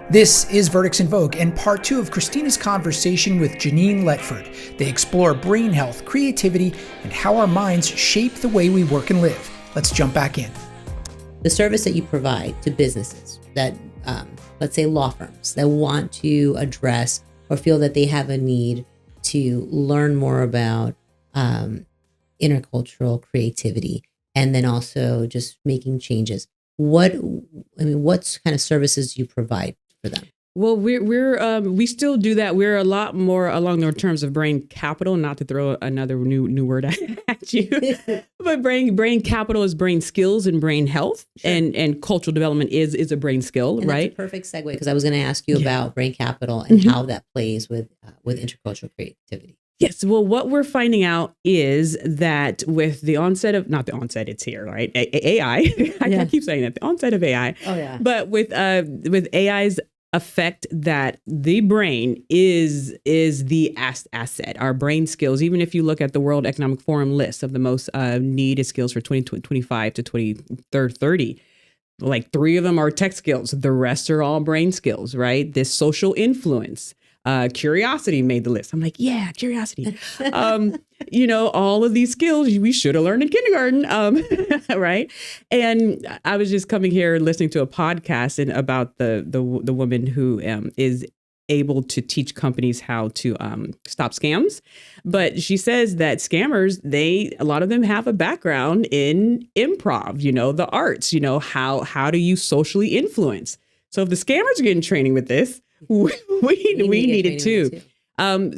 This is Verdicts in Vogue and part 2 of Christina's conversation with Genein Letford. They explore brain health, creativity, and how our minds shape the way we work and live. Let's jump back in. The service that you provide to businesses that, let's say law firms that want to address or feel that they have a need to learn more about intercultural creativity, and then also just making changes. What kind of services do you provide for them? Well, we still do that. We're a lot more along the terms of brain capital, not to throw another new word at you, but brain capital is brain skills and brain health, sure. and cultural development is a brain skill, and right? That's a perfect segue, because I was going to ask you about brain capital and how that plays with intercultural creativity. Yes. Well, what we're finding out is that with the onset of, not the onset, it's here, right? AI. I keep saying that, the onset of AI. Oh yeah. But with AI's effect, that the brain is the asset, our brain skills. Even if you look at the World Economic Forum list of the most needed skills for 2025 to 2030, like 3 of them are tech skills. The rest are all brain skills, right? This social influence. Curiosity made the list. I'm like, yeah, curiosity. All of these skills we should have learned in kindergarten, right? And I was just coming here listening to a podcast about the woman who is able to teach companies how to stop scams. But she says that scammers, a lot of them have a background in improv, the arts, how do you socially influence? So if the scammers are getting training with this, we need it too.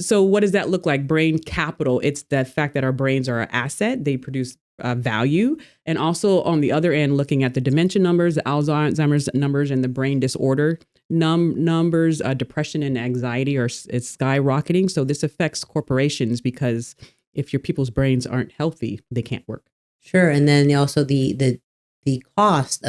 So what does that look like? Brain capital. It's the fact that our brains are an asset. They produce value. And also on the other end, looking at the dementia numbers, the Alzheimer's numbers, and the brain disorder numbers, depression and anxiety it's skyrocketing. So this affects corporations, because if your people's brains aren't healthy, they can't work. Sure. And then also the cost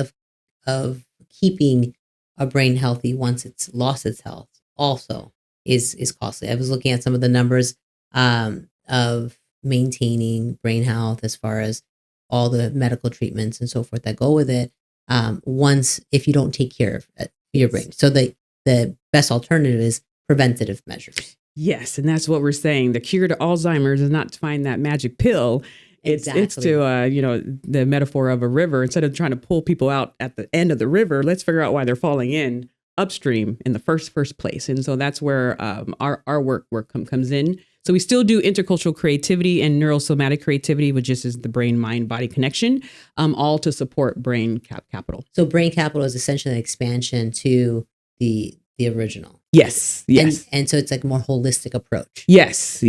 of keeping a brain healthy once it's lost its health also is costly. I was looking at some of the numbers of maintaining brain health as far as all the medical treatments and so forth that go with it. If you don't take care of your brain, so the best alternative is preventative measures. Yes, and that's what we're saying. The cure to Alzheimer's is not to find that magic pill. It's to, the metaphor of a river. Instead of trying to pull people out at the end of the river, let's figure out why they're falling in upstream in the first place. And so that's where our work comes in. So we still do intercultural creativity and neurosomatic creativity, which just is the brain-mind-body connection, all to support brain capital. So brain capital is essentially an expansion to the original. Yes. And so it's like a more holistic approach. Yes.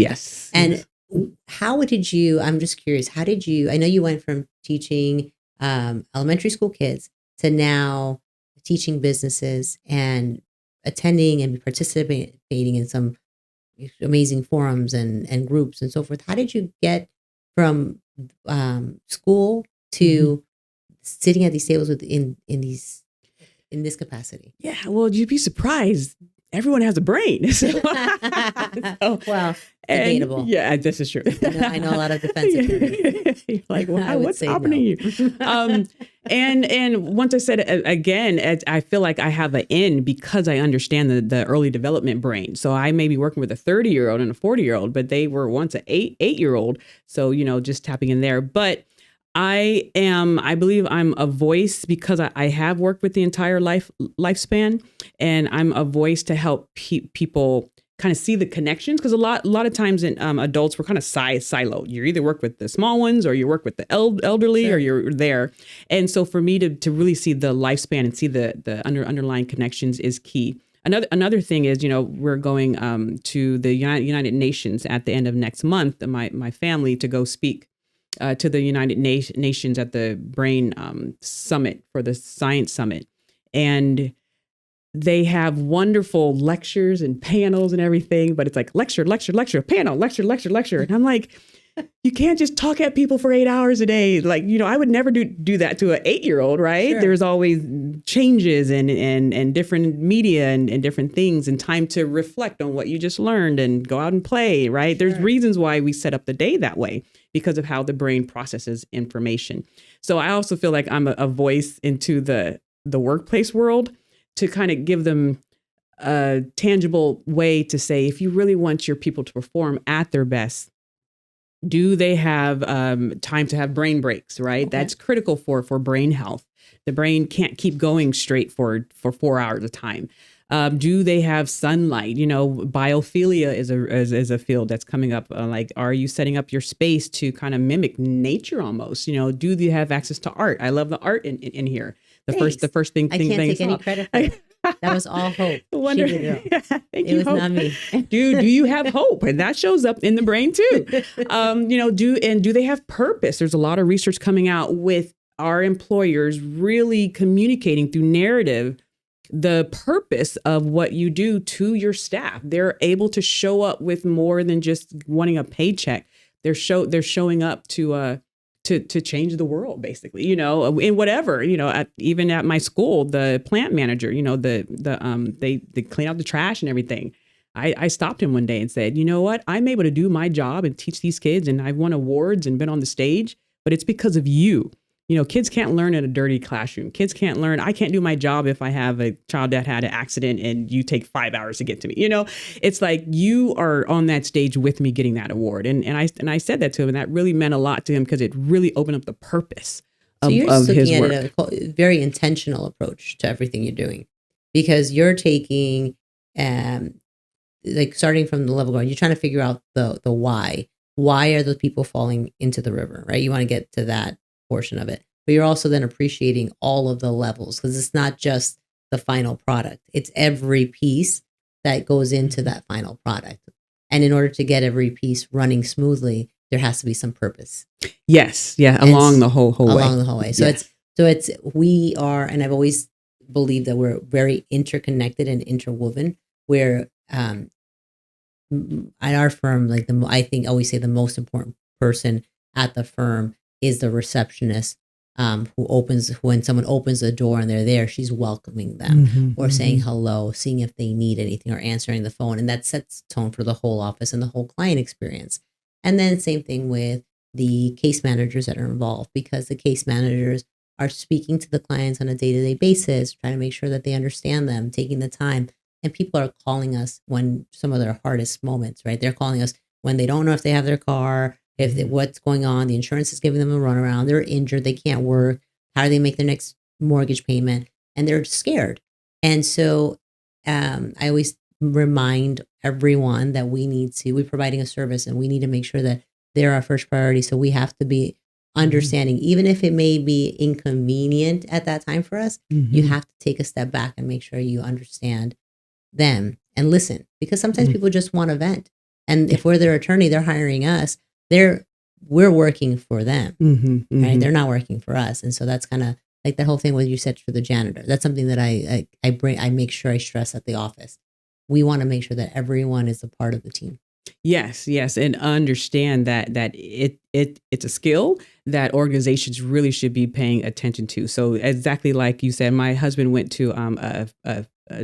And I'm just curious, I know you went from teaching elementary school kids to now teaching businesses and attending and participating in some amazing forums and groups and so forth. How did you get from school to sitting at these tables in this capacity? Yeah, well, you'd be surprised. Everyone has a brain. Well, debatable. Yeah, this is true. I know a lot of defense attorneys. You're like, well, what's happening to you? And once I said it again, I feel like I have an in because I understand the early development brain. So I may be working with a 30-year-old and a 40-year-old, but they were once an 8-year-old. So, just tapping in there. But I believe I'm a voice because I have worked with the entire lifespan, and I'm a voice to help people kind of see the connections. Because a lot of times in adults, we're kind of siloed. You either work with the small ones or you work with the elderly, sure. Or you're there. And so for me to really see the lifespan and see the underlying connections is key. Another thing is, we're going to the United Nations at the end of next month, my family, to go speak to the United Nations at the Brain Summit, for the Science Summit. And they have wonderful lectures and panels and everything, but it's like lecture, panel, lecture. And I'm like, you can't just talk at people for 8 hours a day. Like, I would never do that to an 8-year-old, right? Sure. There's always changes and different media and different things, and time to reflect on what you just learned and go out and play, right? Sure. There's reasons why we set up the day that way, because of how the brain processes information. So I also feel like I'm a voice into the workplace world to kind of give them a tangible way to say, if you really want your people to perform at their best, do they have time to have brain breaks, right? Okay. That's critical for brain health. The brain can't keep going straight for 4 hours at a time. Do they have sunlight? Biophilia is a field that's coming up. Like, are you setting up your space to kind of mimic nature almost? Do they have access to art? I love the art in here. The first thing. I can't take any credit for it. That was all Hope. It was Hope. Not me. Do you have hope? And that shows up in the brain too. Do they have purpose? There's a lot of research coming out with our employers really communicating through narrative the purpose of what you do to your staff. They're able to show up with more than just wanting a paycheck. They're showing up to change the world, basically, in whatever, even at my school, the plant manager, they clean out the trash and everything. I stopped him one day and said, you know what, I'm able to do my job and teach these kids, and I've won awards and been on the stage, but it's because of you. Kids can't learn in a dirty classroom. Kids can't learn. I can't do my job if I have a child that had an accident and you take 5 hours to get to me. It's like you are on that stage with me getting that award. And I said that to him, and that really meant a lot to him because it really opened up the purpose of his work. So you're looking at a very intentional approach to everything you're doing, because you're taking, like starting from the level going, you're trying to figure out the why. Why are those people falling into the river, right? You want to get to that portion of it, but you're also then appreciating all of the levels, because it's not just the final product, it's every piece that goes into that final product. And in order to get every piece running smoothly, there has to be some purpose. Yes. Yeah. Along the whole way. So we are, and I've always believed that we're very interconnected and interwoven, where at our firm, I think I always say the most important person at the firm is the receptionist, when someone opens the door and they're there, she's welcoming them, or saying hello, seeing if they need anything, or answering the phone. And that sets tone for the whole office and the whole client experience. And then same thing with the case managers that are involved, because the case managers are speaking to the clients on a day-to-day basis, trying to make sure that they understand them, taking the time. And people are calling us when some of their hardest moments, right? They're calling us when they don't know if they have their car, what's going on, the insurance is giving them a runaround, they're injured, they can't work, how do they make their next mortgage payment? And they're scared. And so I always remind everyone that we're providing a service, and we need to make sure that they're our first priority. So we have to be understanding, even if it may be inconvenient at that time for us, you have to take a step back and make sure you understand them and listen, because sometimes people just want to vent. And if we're their attorney, they're hiring us. We're working for them, right? They're not working for us. And so that's kind of like the whole thing what you said for the janitor. That's something that I make sure I stress at the office. We want to make sure that everyone is a part of the team. Yes, and understand that it's a skill that organizations really should be paying attention to. So exactly like you said, my husband went to a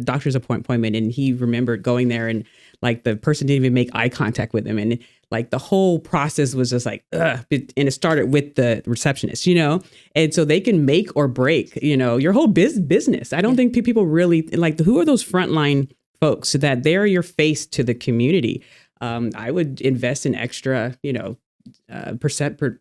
doctor's appointment, and he remembered going there, and like the person didn't even make eye contact with him, and like the whole process was just like, ugh. And it started with the receptionist, and so they can make or break, your whole business. I don't think people really like who are those frontline folks, so that they're your face to the community. I would invest in extra, perspective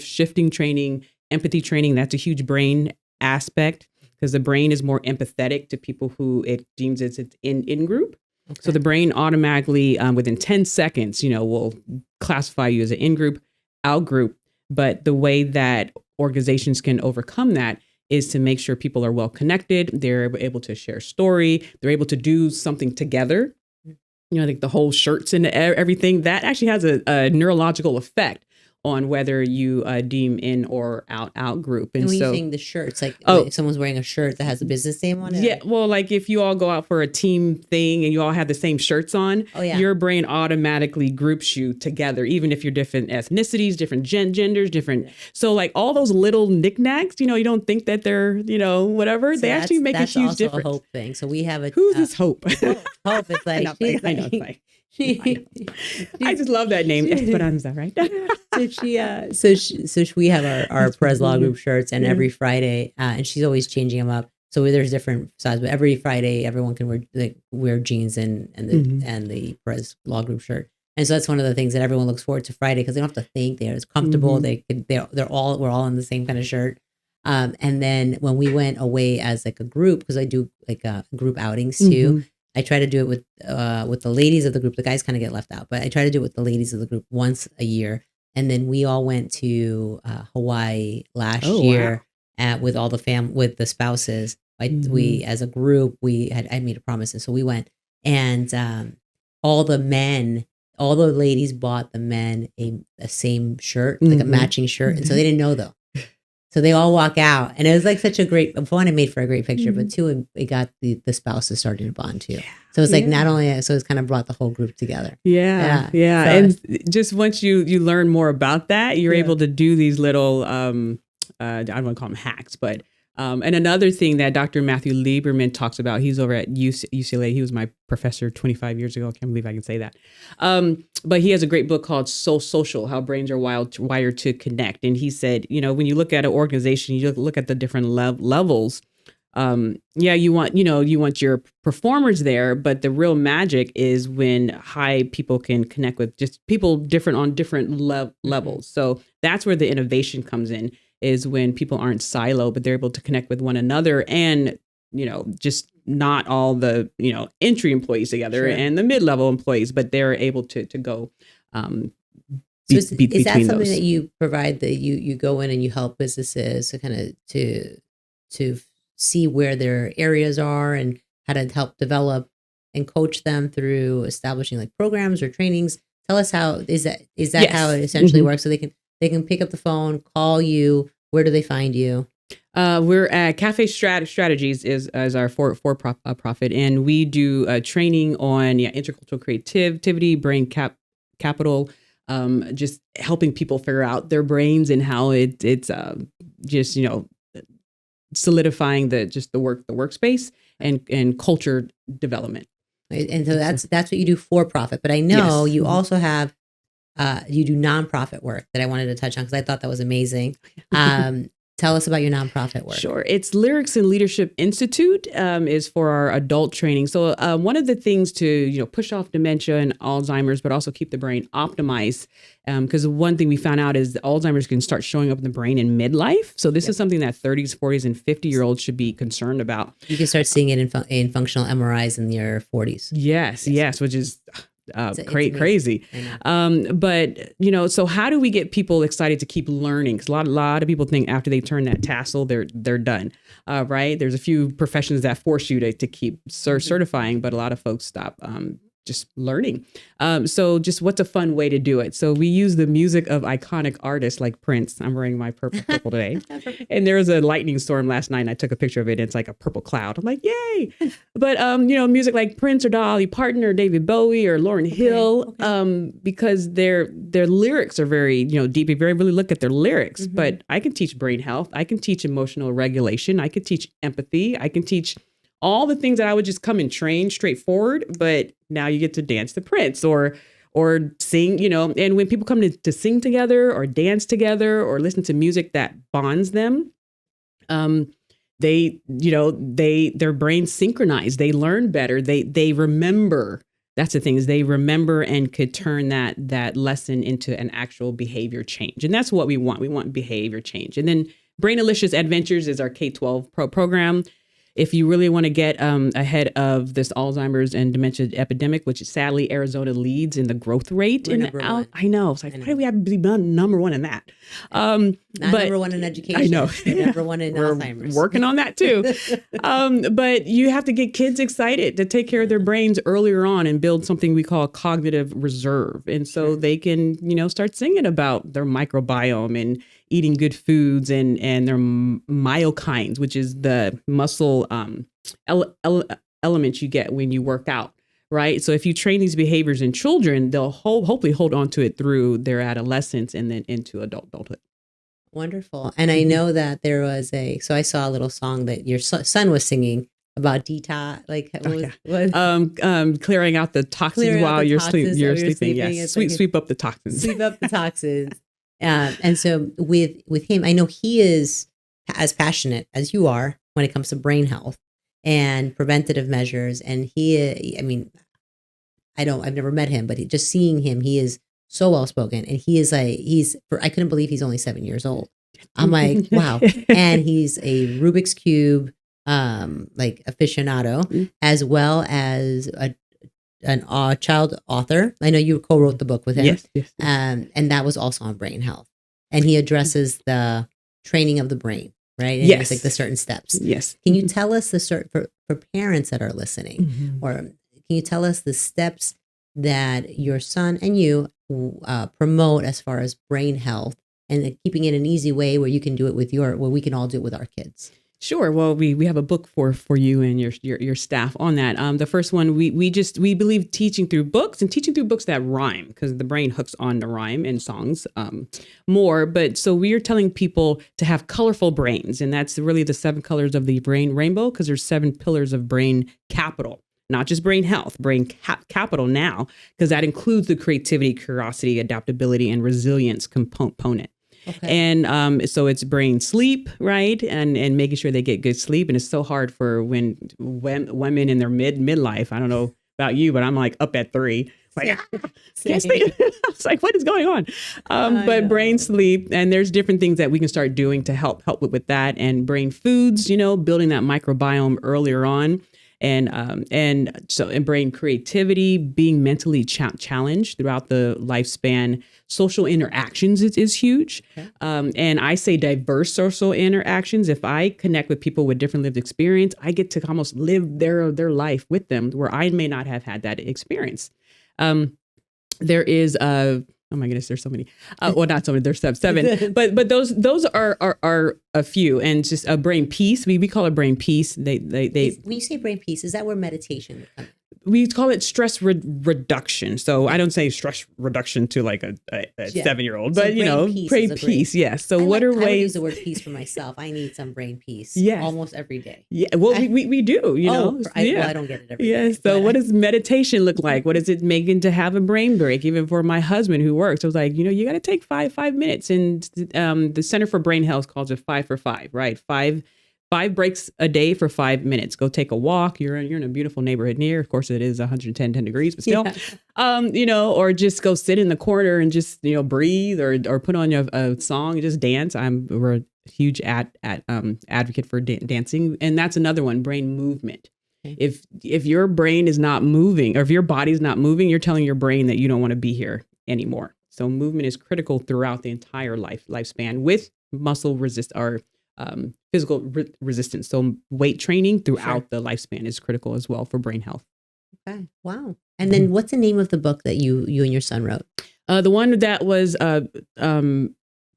shifting training, empathy training. That's a huge brain aspect, because the brain is more empathetic to people who it deems it's in group. Okay. So the brain automatically, within 10 seconds, will classify you as an in-group, out-group. But the way that organizations can overcome that is to make sure people are well connected. They're able to share story. They're able to do something together. Like the whole shirts and everything, that actually has a neurological effect on whether you deem in or out group. And when you're saying the shirts, like if someone's wearing a shirt that has a business name on it? Yeah, well, like if you all go out for a team thing and you all have the same shirts on, your brain automatically groups you together, even if you're different ethnicities, different genders, different. So like all those little knickknacks, you don't think that they're, whatever. So they actually make a huge difference. That's also a Hope thing. So we have who's this Hope? Hope is like, I know. I just love that name. Esperanza, right? So we have our Perez Law Group shirts, and every Friday, and she's always changing them up. So there's different sizes, but every Friday, everyone can wear jeans and the Perez Law Group shirt. And so that's one of the things that everyone looks forward to Friday, because they don't have to think. They're comfortable. We're all in the same kind of shirt. And then when we went away as like a group, because I do like group outings too, I try to do it with the ladies of the group. The guys kind of get left out, but I try to do it with the ladies of the group once a year. And then we all went to Hawaii last year with all the with the spouses. We, as a group, I made a promise, and so we went, and all the ladies bought the men a same shirt, like a matching shirt, and so they didn't know though. So they all walk out, and it was like such a great, one, it made for a great picture, but two, it got the spouses started to bond too. So it's like not only, so it's kind of brought the whole group together. Yeah. So, and just once you learn more about that, you're able to do these little, I don't want to call them hacks, but and another thing that Dr. Matthew Lieberman talks about, he's over at UCLA. He was my professor 25 years ago. I can't believe I can say that. But he has a great book called So Social, How Brains Are Wired to Connect. And he said, when you look at an organization, you look at the different levels. You want your performers there, but the real magic is when high people can connect with just people different on different levels. So that's where the innovation comes in, is when people aren't siloed, but they're able to connect with one another, and, just not all the, entry employees together and the mid-level employees, but they're able to go. So is that something those that you provide, that you go in and you help businesses to kind of to see where their areas are and how to help develop and coach them through establishing like programs or trainings? Tell us how is that how it essentially works, so they can pick up the phone, call you. Where do they find you? We're at Cafe Strategies is our for-profit, and we do training on intercultural creativity, brain capital, just helping people figure out their brains and how it's just solidifying the workspace and culture development. Right. And so that's what you do for profit. But I know you also have you do nonprofit work that I wanted to touch on, because I thought that was amazing. Tell us about your nonprofit work. Sure. It's Lyrics and Leadership Institute is for our adult training. So one of the things to push off dementia and Alzheimer's, but also keep the brain optimized, because one thing we found out is that Alzheimer's can start showing up in the brain in midlife. So this is something that 30s, 40s, and 50-year-olds should be concerned about. You can start seeing it in functional MRIs in your 40s. Yes, which is crazy. But so how do we get people excited to keep learning? Because a lot of people think after they turn that tassel, they're done. Right? There's a few professions that force you to keep certifying, but a lot of folks stop just learning. So just what's a fun way to do it? So we use the music of iconic artists like Prince. I'm wearing my purple today. And there was a lightning storm last night, and I took a picture of it. And it's like a purple cloud. I'm like, yay. But, music like Prince or Dolly Parton or David Bowie or Lauryn Hill, because their lyrics are very, deep. If you really look at their lyrics, but I can teach brain health. I can teach emotional regulation. I can teach empathy. I can teach all the things that I would just come and train straightforward, but now you get to dance to Prince or sing, and when people come to sing together or dance together or listen to music that bonds them, their brains synchronize, they learn better, they remember. That's the thing, is they remember and could turn that lesson into an actual behavior change. And that's what we want. We want behavior change. And then Brainalicious Adventures is our K-12 program. If you really want to get ahead of this Alzheimer's and dementia epidemic, which sadly Arizona leads in the growth rate. I know. It's like, why do we have to be number one in that? Not number one in education. I know. Number one in Alzheimer's. Working on that too. But you have to get kids excited to take care of their brains earlier on and build something we call cognitive reserve. And so they can, start singing about their microbiome and eating good foods and their myokines, which is the muscle element you get when you work out, right? So if you train these behaviors in children, they'll hopefully hold on to it through their adolescence and then into adulthood. Wonderful. And I know that there was so I saw a little song that your son was singing about detox, like clearing out the toxins while you're sleeping. Yes, sweep up the toxins. Sweep up the toxins. And so with him, I know he is as passionate as you are when it comes to brain health and preventative measures. And I've never met him, but just seeing him, he is so well spoken, and I couldn't believe he's only 7 years old. I'm like, wow. And he's a Rubik's Cube, like aficionado, as well as a child author. I know you co-wrote the book with him. Yes. And that was also on brain health. And he addresses the training of the brain, right? And Yes. it's like the certain steps. Yes. Can you tell us for parents that are listening, or can you tell us the steps that your son and you promote as far as brain health, and keeping it an easy way where you can do it where we can all do it with our kids? Sure. Well, we have a book for you and your staff on that. The first one, we believe teaching through books, and teaching through books that rhyme, because the brain hooks on to rhyme and songs more. But so we are telling people to have colorful brains, and that's really the 7 colors of the brain rainbow, because there's 7 pillars of brain capital. Not just brain health, brain capital now, because that includes the creativity, curiosity, adaptability, and resilience component. Okay. And so it's brain sleep, right? And making sure they get good sleep. And it's so hard for when women in their midlife. I don't know about you, but I'm like up at 3. Like, can't sleep. It's like, what is going on? But brain sleep, and there's different things that we can start doing to help with that. And brain foods, building that microbiome earlier on. And brain creativity, being mentally challenged throughout the lifespan. Social interactions is huge. Okay. And I say diverse social interactions. If I connect with people with different lived experience, I get to almost live their life with them, where I may not have had that experience. There is oh my goodness, there's so many. Well, not so many. There's 7, but those are a few, and just a brain peace. We call it brain peace. When you say brain peace, is that where meditation would come in? We call it stress reduction. So I don't say stress reduction to like a 7-year-old, but brain peace. Yes. So what are ways? I would use the word peace for myself. I need some brain peace. Yes. Almost every day. Yeah. Well, we do. I don't get it every day. Yes. So what does meditation look like? What is it making to have a brain break? Even for my husband who works, I was like, you got to take five minutes, and the Center for Brain Health calls it 5 for 5. Right. 5 breaks a day for 5 minutes. Go take a walk. You're in a beautiful neighborhood near. Of course, it is 110 degrees, but still, or just go sit in the corner and just breathe, or put on a song and just dance. We're a huge advocate for dancing, and that's another one. Brain movement. Okay. If your brain is not moving, or if your body's not moving, you're telling your brain that you don't want to be here anymore. So movement is critical throughout the entire lifespan, with muscle physical resistance. So weight training throughout the lifespan is critical as well for brain health. Okay. Wow. And then what's the name of the book that you and your son wrote? The one that was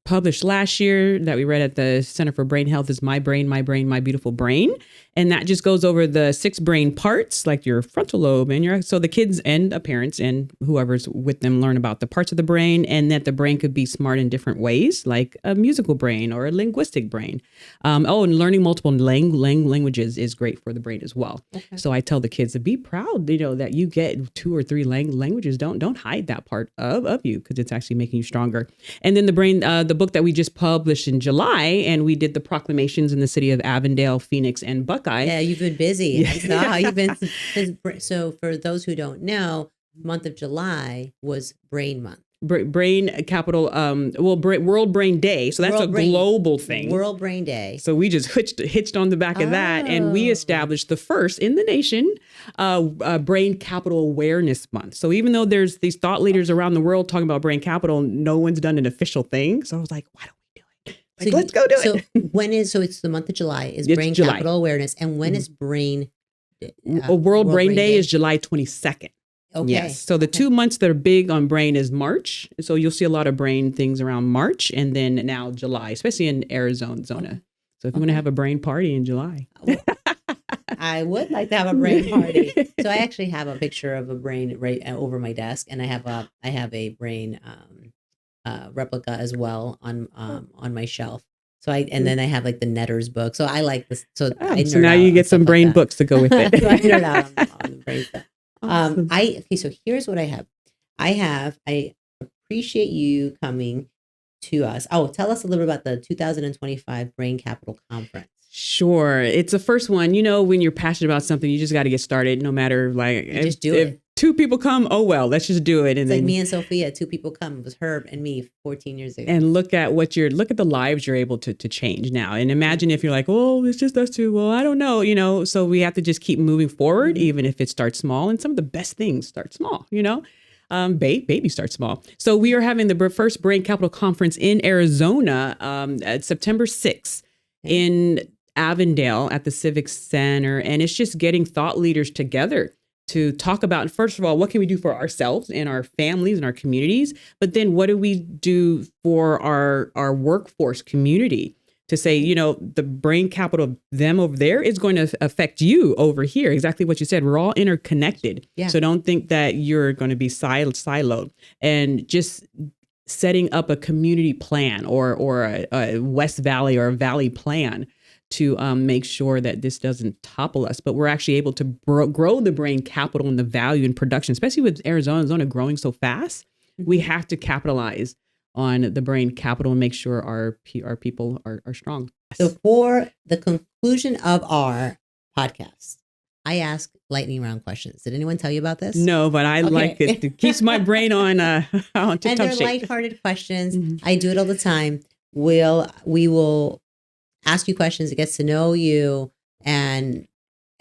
published last year that we read at the Center for Brain Health is My Brain, My Beautiful Brain. And that just goes over the 6 brain parts, like your frontal lobe, and so the kids and parents and whoever's with them learn about the parts of the brain, and that the brain could be smart in different ways, like a musical brain or a linguistic brain. And learning multiple languages is great for the brain as well. Okay. So I tell the kids to be proud, that you get 2 or 3 languages. Don't hide that part of you, because it's actually making you stronger. And then the brain, the book that we just published in July, and we did the proclamations in the city of Avondale, Phoenix, and Buckeye. Yeah, you've been busy. I saw you've been. So for those who don't know, month of July was Brain Month. Brain capital, World Brain Day. So that's global thing. World Brain Day. So we just hitched on the back of that, and we established the first in the nation Brain Capital Awareness Month. So even though there's these thought leaders around the world talking about brain capital, no one's done an official thing. So I was like, why don't we do it? Like, let's go do it. So it's the month of July is Brain Capital Awareness, and when is Brain World Brain Day is July 22nd. Okay. Yes. So the 2 months that are big on brain is March. So you'll see a lot of brain things around March, and then now July, especially in Arizona. So if you want to have a brain party in July. I would like to have a brain party. So I actually have a picture of a brain right over my desk, and I have a brain replica as well on my shelf. So then I have like the Netter's book. So I like this. So now you get some brain books to go with it. So I nerd out on the brain stuff. Awesome. So here's what I have. I appreciate you coming to us. Oh, tell us a little bit about the 2025 Brain Capital Conference. Sure. It's the first one. When you're passionate about something, you just got to get started, no matter Just do it. If two people come, oh, well, let's just do it. And It's then like me and Sophia, 2 people come. It was Herb and me 14 years ago. and look at the lives you're able to change now. And imagine if you're like, oh, it's just us two. Well, I don't know, so we have to just keep moving forward, even if it starts small. And some of the best things start small, baby start small. So we are having the first Brain Capital Conference in Arizona at September 6th in Avondale at the Civic Center. And it's just getting thought leaders together to talk about, first of all, what can we do for ourselves and our families and our communities? But then what do we do for our workforce community to say, the brain capital of them over there is going to affect you over here. Exactly what you said. We're all interconnected. Yeah. So don't think that you're going to be siloed, and just setting up a community plan or a West Valley or a Valley plan to make sure that this doesn't topple us, but we're actually able to grow the brain capital and the value and production, especially with Arizona growing so fast. We have to capitalize on the brain capital and make sure our people are strong. So for the conclusion of our podcast, I ask lightning round questions. Did anyone tell you about this? No, but I like it. It keeps my brain on and they're shape. lighthearted questions. I do it all the time. We will ask you questions. It gets to know you and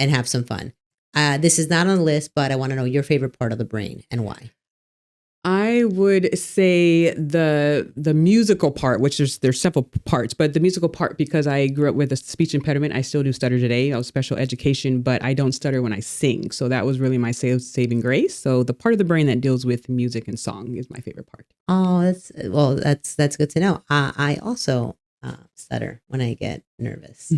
have some fun. This is not on the list, but I want to know your favorite part of the brain and why. I would say the musical part, which there's several parts, but the musical part, because I grew up with a speech impediment, I still do stutter today. I was special education, but I don't stutter when I sing. So that was really my saving grace. So the part of the brain that deals with music and song is my favorite part. Oh, that's good to know. I also stutter when I get nervous.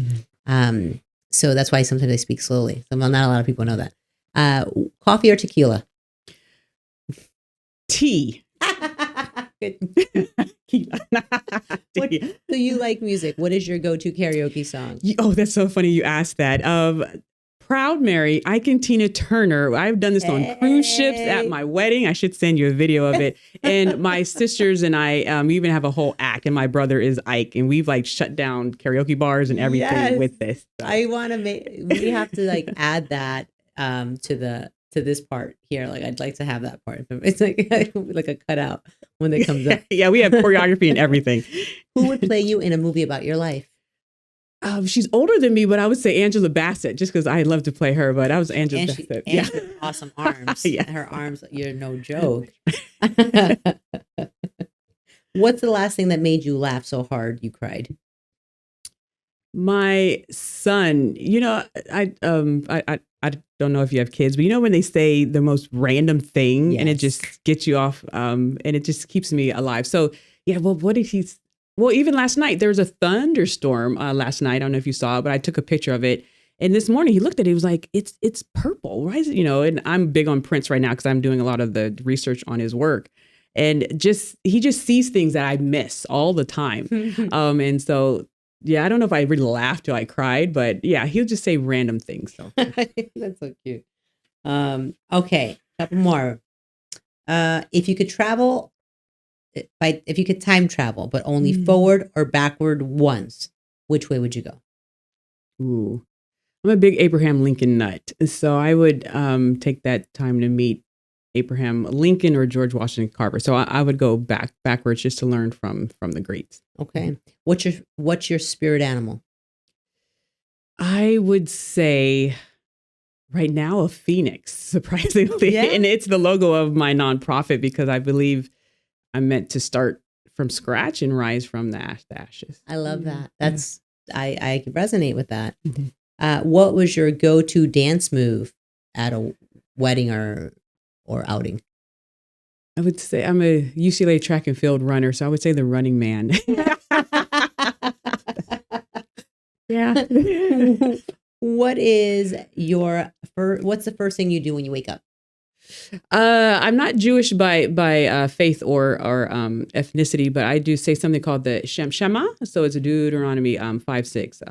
So that's why sometimes I speak slowly. So not a lot of people know that. Coffee or tequila? Tea. Good. So you like music. What is your go-to karaoke song? Oh, that's so funny you asked that. Proud Mary, Ike and Tina Turner. I've done this on cruise ships at my wedding. I should send you a video of it. And my sisters and I, we even have a whole act, and my brother is Ike, and we've shut down karaoke bars and everything with this. So. I want to we have to add that to this part here. I'd like to have that part. It's like a cutout when it comes up. Yeah, we have choreography and everything. Who would play you in a movie about your life? She's older than me, but I would say Angela Bassett, just because I love to play her. But I was Angela Bassett. And she has awesome arms. Yeah. Her arms, you're no joke. What's the last thing that made you laugh so hard you cried? My son, I don't know if you have kids, but when they say the most random thing, and it just gets you off, and it just keeps me alive. So yeah, well, what did he? Well, even last night there was a thunderstorm last night. I don't know if you saw it, but I took a picture of it. And this morning he looked at it. He was like, "It's purple. Why is it?" And I'm big on Prince right now because I'm doing a lot of the research on his work. And he just sees things that I miss all the time. And so. Yeah, I don't know if I really laughed till I cried, but yeah, he'll just say random things. So that's so cute. Okay, a couple more. If you could time travel, but only forward or backward once, which way would you go? Ooh, I'm a big Abraham Lincoln nut, so I would take that time to meet Abraham Lincoln or George Washington Carver. So I would go backwards just to learn from the greats. Okay. What's your spirit animal? I would say right now a phoenix, surprisingly. Yeah. And it's the logo of my nonprofit because I believe I'm meant to start from scratch and rise from the ashes. I love that. That's I can resonate with that. What was your go-to dance move at a wedding or outing? I would say I'm a UCLA track and field runner, so I would say the Running Man. Yeah. What's the first thing you do when you wake up? I'm not Jewish by faith or ethnicity, but I do say something called the Shema. So it's Deuteronomy 5:6,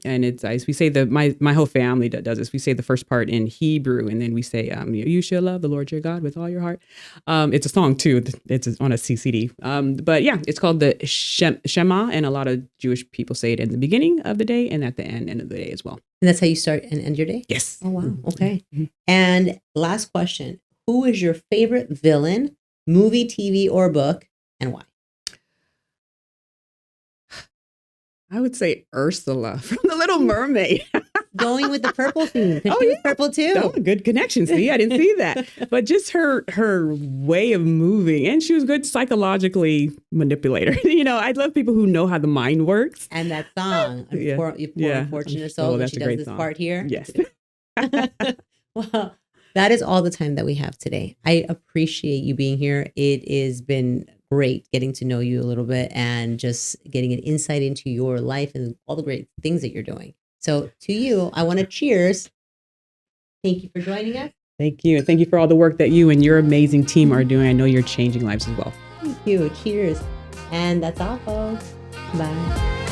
and it's we say my whole family does this. We say the first part in Hebrew, and then we say you shall love the Lord your God with all your heart. It's a song too. It's on a CCD. But yeah, it's called the Shema, and a lot of Jewish people say it in the beginning of the day and at the end of the day as well. And that's how you start and end your day? Yes. Oh, wow. Okay. And last question. Who is your favorite villain, movie, TV, or book, and why? I would say Ursula from The Little Mermaid. Going with the purple theme. Oh, yeah. Purple too. Oh, good connection. See, I didn't see that. But just her way of moving. And she was good psychologically manipulator. I love people who know how the mind works. And that song, Poor Unfortunate Soul, that's she a does great this song. part here. Yes. Well, that is all the time that we have today. I appreciate you being here. It has been great getting to know you a little bit and just getting an insight into your life and all the great things that you're doing. So to you, I want to cheers. Thank you for joining us. Thank you. Thank you for all the work that you and your amazing team are doing. I know you're changing lives as well. Thank you. Cheers. And that's all, folks. Bye.